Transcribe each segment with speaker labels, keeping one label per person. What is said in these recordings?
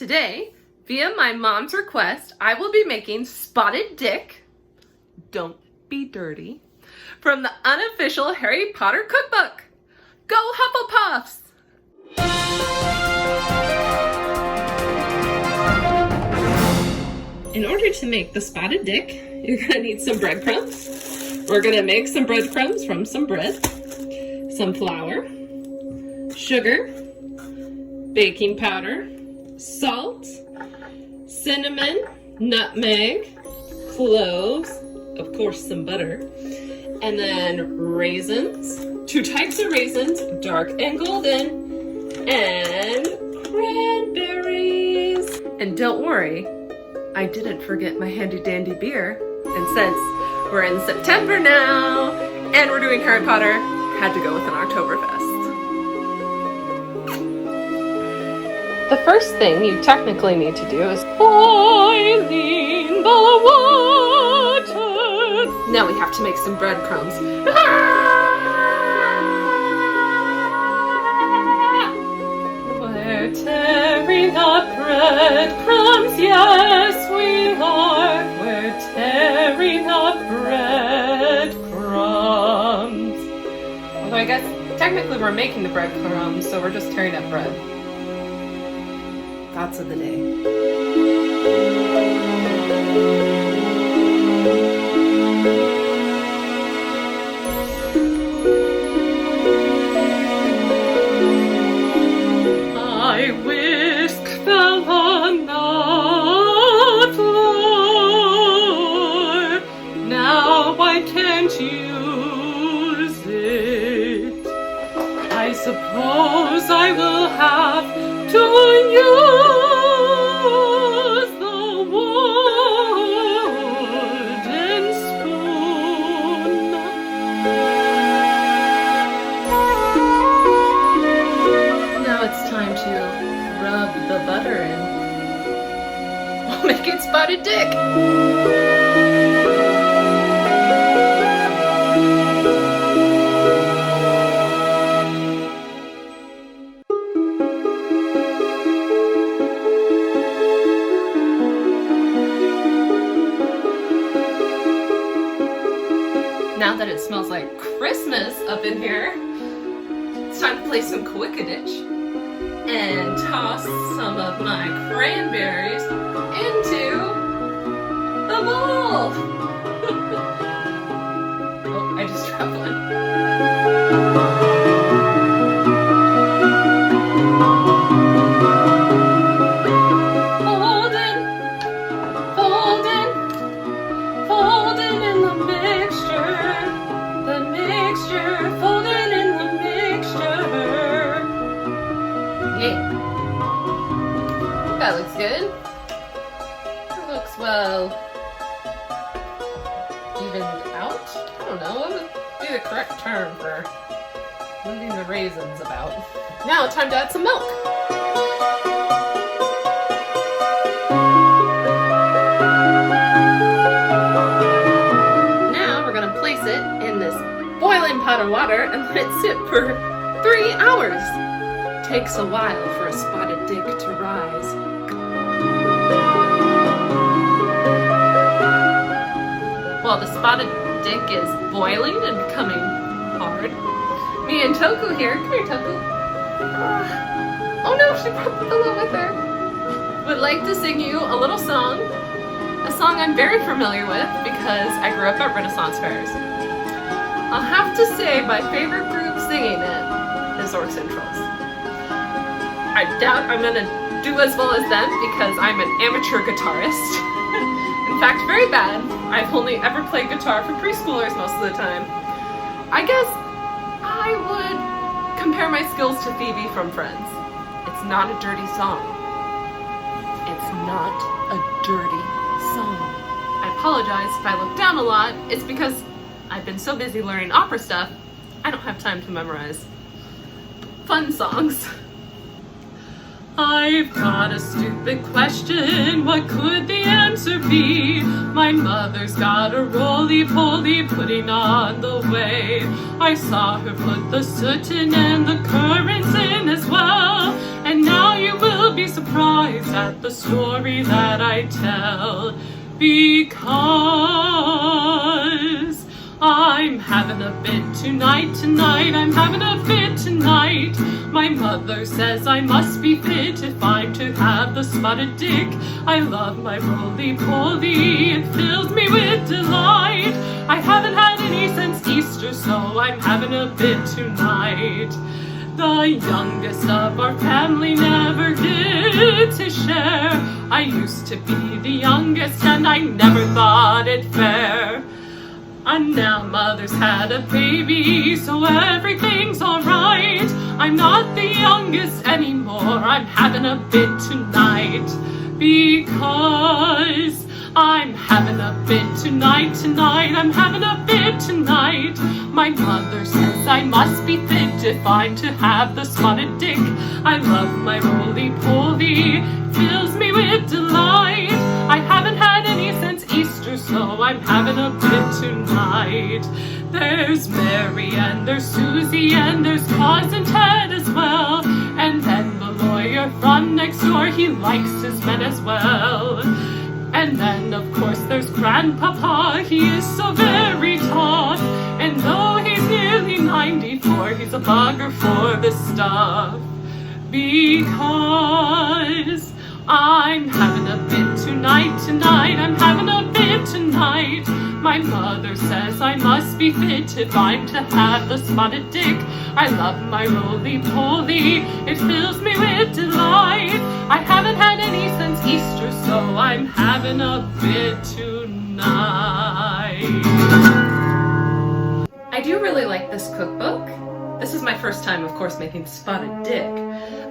Speaker 1: Today, via my mom's request, I will be making Spotted Dick, don't be dirty, from the Unofficial Harry Potter Cookbook. Go Hufflepuffs! In order to make the Spotted Dick, you're gonna need some breadcrumbs. We're gonna make some breadcrumbs from some bread, some flour, sugar, baking powder, salt, cinnamon, nutmeg, cloves, of course some butter, and then raisins, 2 types of raisins, dark and golden, and cranberries. And don't worry, I didn't forget my handy dandy beer. And since we're in September now, and we're doing Harry Potter, had to go with an Oktoberfest. The first thing you technically need to do is boiling the water. Now we have to make some breadcrumbs. We're tearing up breadcrumbs, yes we are. We're tearing up breadcrumbs. Although I guess technically we're making the breadcrumbs, so we're just tearing up bread. Thoughts of the day. I whisk fell on the floor. Now I can't use it. I suppose I will have to use the wooden spoon. Now it's time to rub the butter in. We'll make it Spotted Dick. Now that it smells like Christmas up in here, it's time to play some Quickaditch and toss some of my cranberries into the bowl. Oh, I just dropped one. That looks good. It looks well evened out. I don't know, what would be the correct term for moving the raisins about? Now time to add some milk. Now we're gonna place it in this boiling pot of water and let it sit for 3 hours. Takes a while for a Spotted Dick to rise. While the Spotted Dick is boiling and becoming hard, me and Toku here, come here Toku. Oh no, she brought the pillow with her. Would like to sing you a little song. A song I'm very familiar with because I grew up at Renaissance fairs. I'll have to say my favorite group singing it is Orcs and Trolls. I doubt I'm gonna do as well as them because I'm an amateur guitarist. In fact, very bad. I've only ever played guitar for preschoolers most of the time. I guess I would compare my skills to Phoebe from Friends. It's not a dirty song. It's not a dirty song. I apologize if I look down a lot. It's because I've been so busy learning opera stuff, I don't have time to memorize fun songs. I've got a stupid question, what could the answer be? My mother's got a roly-poly pudding on the way. I saw her put the soot in and the currants in as well. And now you will be surprised at the story that I tell, because I'm having a fit tonight, I'm having a fit tonight. My mother says I must be fit if I'm to have the spotted dick. I love my roly-poly, it fills me with delight. I haven't had any since Easter, so I'm having a fit tonight. The youngest of our family never did to share. I used to be the youngest and I never thought it fair. And now mother's had a baby, so everything's alright. I'm not the youngest anymore, I'm having a bit tonight. Because I'm having a bit tonight, I'm having a bit tonight. My mother says I must be fit if I'm to have the spotted dick. I love my roly-poly, fills me with delight. I haven't had any since Easter, so I'm having a bit tonight. There's Mary and there's Susie and there's Cousin Ted as well. And then the lawyer from next door, he likes his men as well. And then of course there's Grandpapa, he is so very tough. And though he's nearly 94, he's a bugger for the stuff. Because I'm having a bit tonight, I'm having a bit tonight. My mother says I must be fit if I'm to have the spotted dick. I love my roly-poly, it fills me with delight. I haven't had any since Easter, so I'm having a bit tonight. I do really like this cookbook. This is my first time, of course, making spotted dick.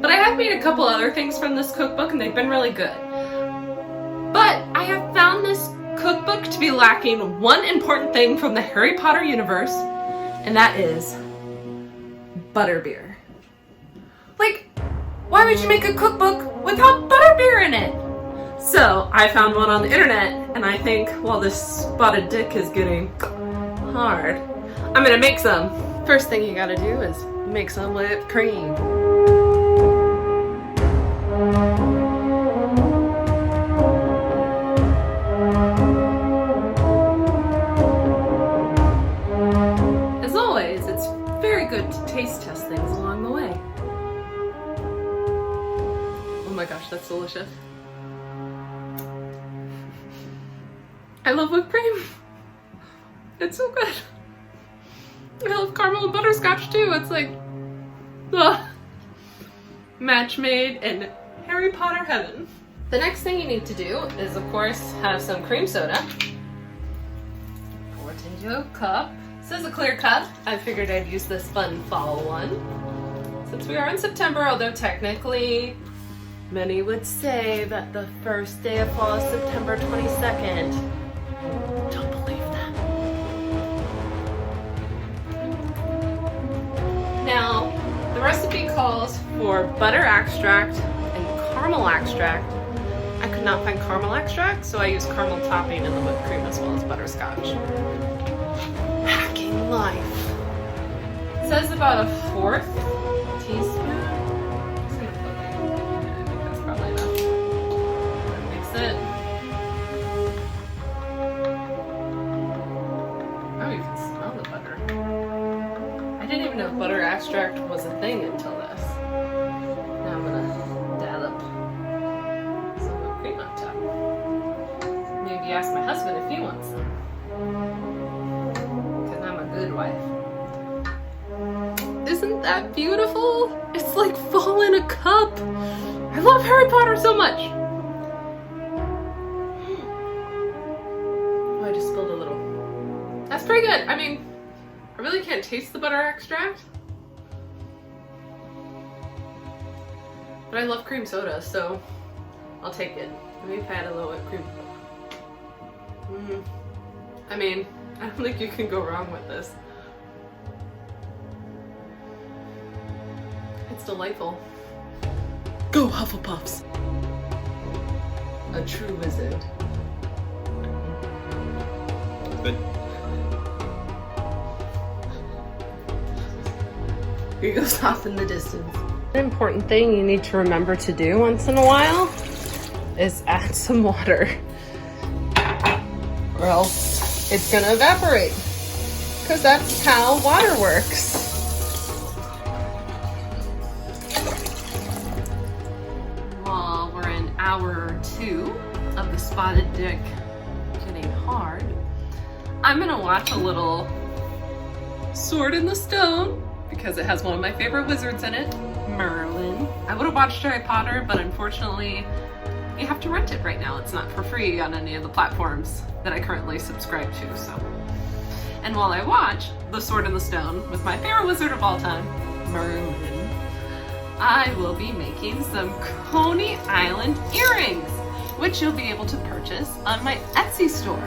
Speaker 1: But I have made a couple other things from this cookbook and they've been really good. But I have found this cookbook to be lacking one important thing from the Harry Potter universe, and that is butterbeer. Like, why would you make a cookbook without butterbeer in it? So I found one on the internet, and I think while this spotted dick is getting hard, I'm gonna make some. First thing you gotta do is make some whipped cream. As always, it's very good to taste test things along the way. Oh my gosh, that's delicious. I love whipped cream. It's so good. I love caramel and butterscotch too. It's like, ugh. Match made in Harry Potter heaven. The next thing you need to do is, of course, have some cream soda. Pour it into a cup. This is a clear cup. I figured I'd use this fun fall one. Since we are in September, although technically many would say that the first day of fall is September 22nd. Don't believe them. Now, the recipe calls for butter extract and caramel extract. I could not find caramel extract, so I used caramel topping in the whipped cream as well as butterscotch. Hacking life. It says about a 1/4 teaspoon. I'm just gonna put like, I think that's probably enough. Mix it. Oh, you can smell the butter. I didn't even know butter extract was a thing until this. Now I'm gonna dollop some whipped cream on top. Maybe ask my husband if he wants some. Because I'm a good wife. Isn't that beautiful? It's like fall in a cup. I love Harry Potter so much. Oh, I just spilled a little. That's pretty good. I mean, I really can't taste the butter extract. But I love cream soda, so I'll take it. Let me add a little whipped cream. I mean, I don't think you can go wrong with this. It's delightful. Go Hufflepuffs! A true wizard.
Speaker 2: Good.
Speaker 1: He goes off in the distance. An important thing you need to remember to do once in a while is add some water, or else it's gonna evaporate, because that's how water works. Well, we're in hour 2 of the spotted dick getting hard. I'm gonna watch a little Sword in the Stone, because it has one of my favorite wizards in it, Merlin. I would have watched Harry Potter, but unfortunately you have to rent it right now. It's not for free on any of the platforms that I currently subscribe to, so. And while I watch The Sword in the Stone with my favorite wizard of all time, Merlin, I will be making some Coney Island earrings, which you'll be able to purchase on my Etsy store.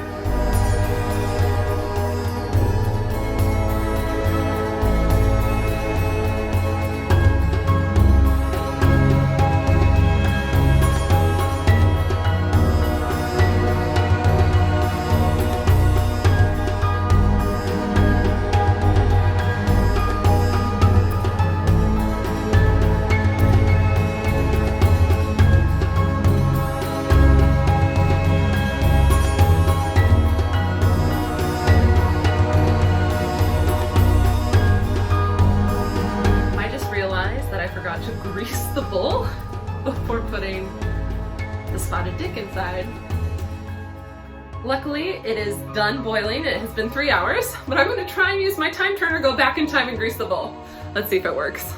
Speaker 1: The bowl before putting the spotted dick inside. Luckily, it is done boiling. It has been 3 hours, but I'm going to try and use my time turner, go back in time and grease the bowl. Let's see if it works.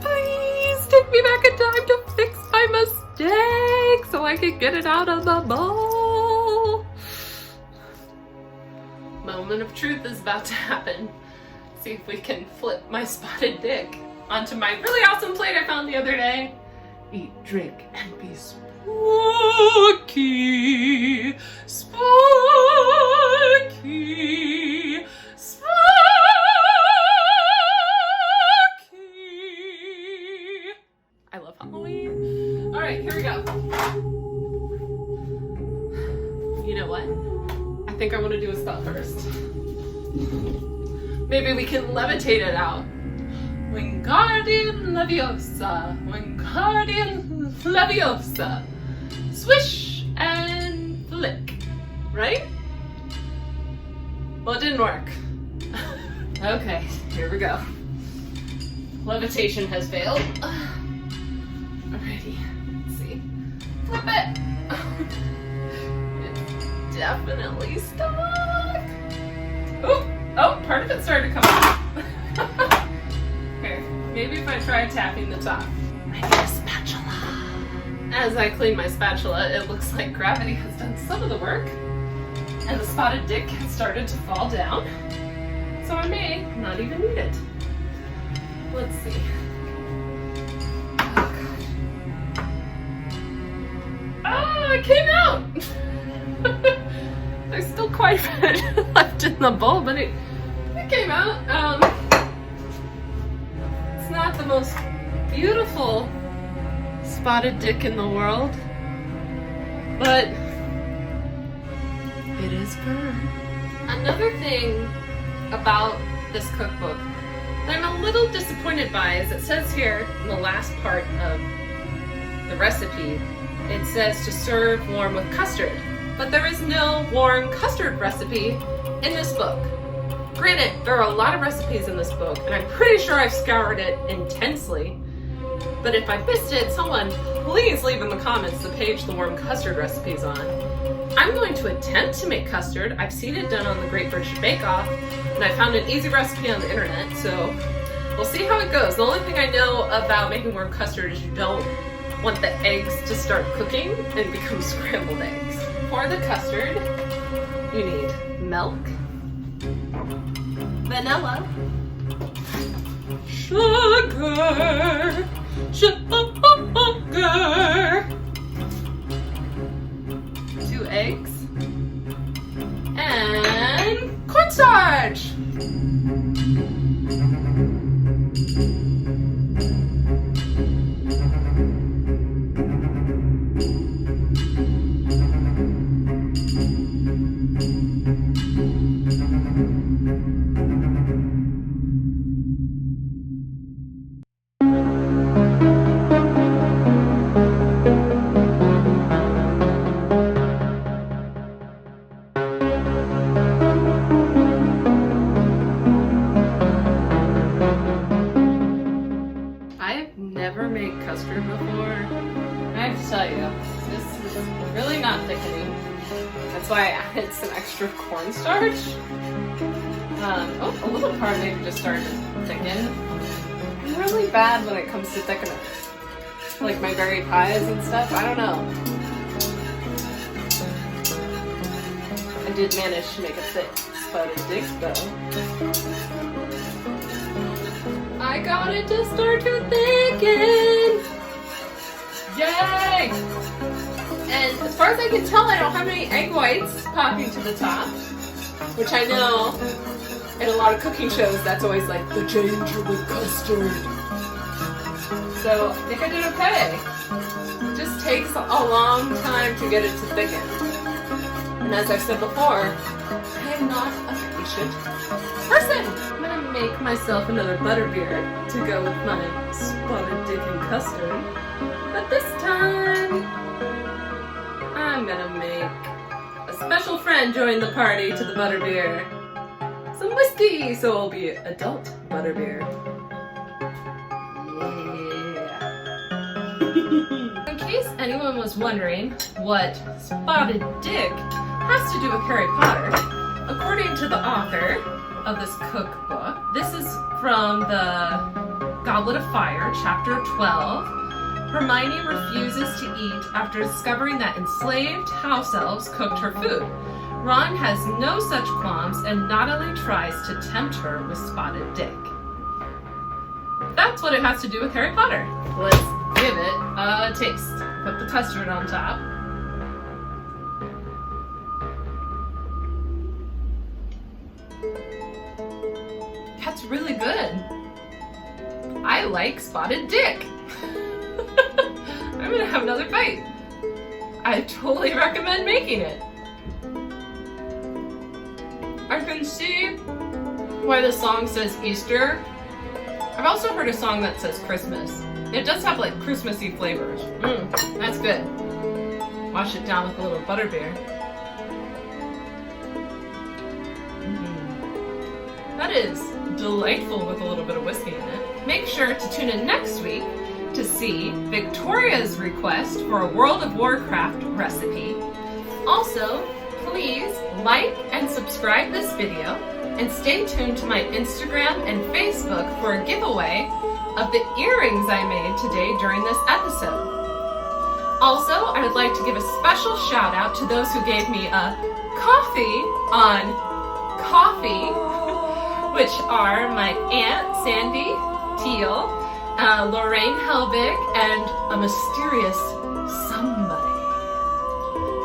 Speaker 1: Please take me back in time to fix my mistake so I can get it out of the bowl. Moment of truth is about to happen. See if we can flip my spotted dick onto my really awesome plate I found the other day. Eat, drink, and be spooky, spooky, spooky. I love Halloween. All right, here we go. You know what? I think I want to do a spell first. Maybe we can levitate it out. Wingardium Leviosa, Wingardium Leviosa. Swish and flick, right? Well, it didn't work. Okay, here we go. Levitation has failed. Alrighty, let's see. Flip it. It's definitely stuck. Oh, part of it started to come out. Okay, maybe if I try tapping the top. I need a spatula. As I clean my spatula, it looks like gravity has done some of the work, and the spotted dick has started to fall down, so I may not even need it. Let's see. Oh, gosh. Oh, it came out! There's still quite a bit left in the bowl, but it came out. It's not the most beautiful spotted dick in the world, but it is good. Another thing about this cookbook that I'm a little disappointed by is it says here in the last part of the recipe, it says to serve warm with custard. But there is no warm custard recipe in this book. Granted, there are a lot of recipes in this book, and I'm pretty sure I've scoured it intensely. But if I missed it, someone please leave in the comments the page the warm custard recipe is on. I'm going to attempt to make custard. I've seen it done on the Great British Bake Off, and I found an easy recipe on the internet, so we'll see how it goes. The only thing I know about making warm custard is you don't want the eggs to start cooking and become scrambled eggs. For the custard, you need milk, vanilla, sugar, 2 eggs, and cornstarch. never made custard before, I have to tell you, this is really not thickening. That's why I added some extra cornstarch. A little part maybe just started to thicken. I'm really bad when it comes to thickeners. Like my berry pies and stuff, I don't know. I did manage to make a thick spotted dick though. I got it to start to thicken! Yay! And as far as I can tell, I don't have any egg whites popping to the top, which I know in a lot of cooking shows that's always like the danger with custard. So I think I did okay. It just takes a long time to get it to thicken. And as I've said before, I am not a patient person. I'm gonna make myself another butterbeer to go with my spotted dick and custard. But this time, I'm gonna make a special friend join the party to the butterbeer. Some whiskey, so it'll be adult butterbeer. Yeah. In case anyone was wondering what spotted dick has to do with Harry Potter, according to the author of this cookbook, this is from the Goblet of Fire, chapter 12. Hermione refuses to eat after discovering that enslaved house elves cooked her food. Ron has no such qualms and not only tries to tempt her with spotted dick. That's what it has to do with Harry Potter. Let's give it a taste. Put the custard on top. That's really good. I like spotted dick. I'm gonna have another bite. I totally recommend making it. I can see why the song says Easter. I've also heard a song that says Christmas. It does have like Christmassy flavors. That's good. Wash it down with a little butterbeer. That is delightful with a little bit of whiskey in it. Make sure to tune in next week to see Victoria's request for a World of Warcraft recipe. Also, please like and subscribe this video and stay tuned to my Instagram and Facebook for a giveaway of the earrings I made today during this episode. Also, I would like to give a special shout out to those who gave me a coffee on Coffee, which are my Aunt Sandy Teal, Lorraine Helbig, and a mysterious somebody.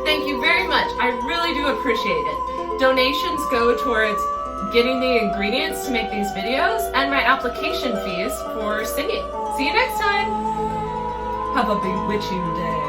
Speaker 1: Thank you very much. I really do appreciate it. Donations go towards getting the ingredients to make these videos and my application fees for singing. See you next time. Have a bewitching day.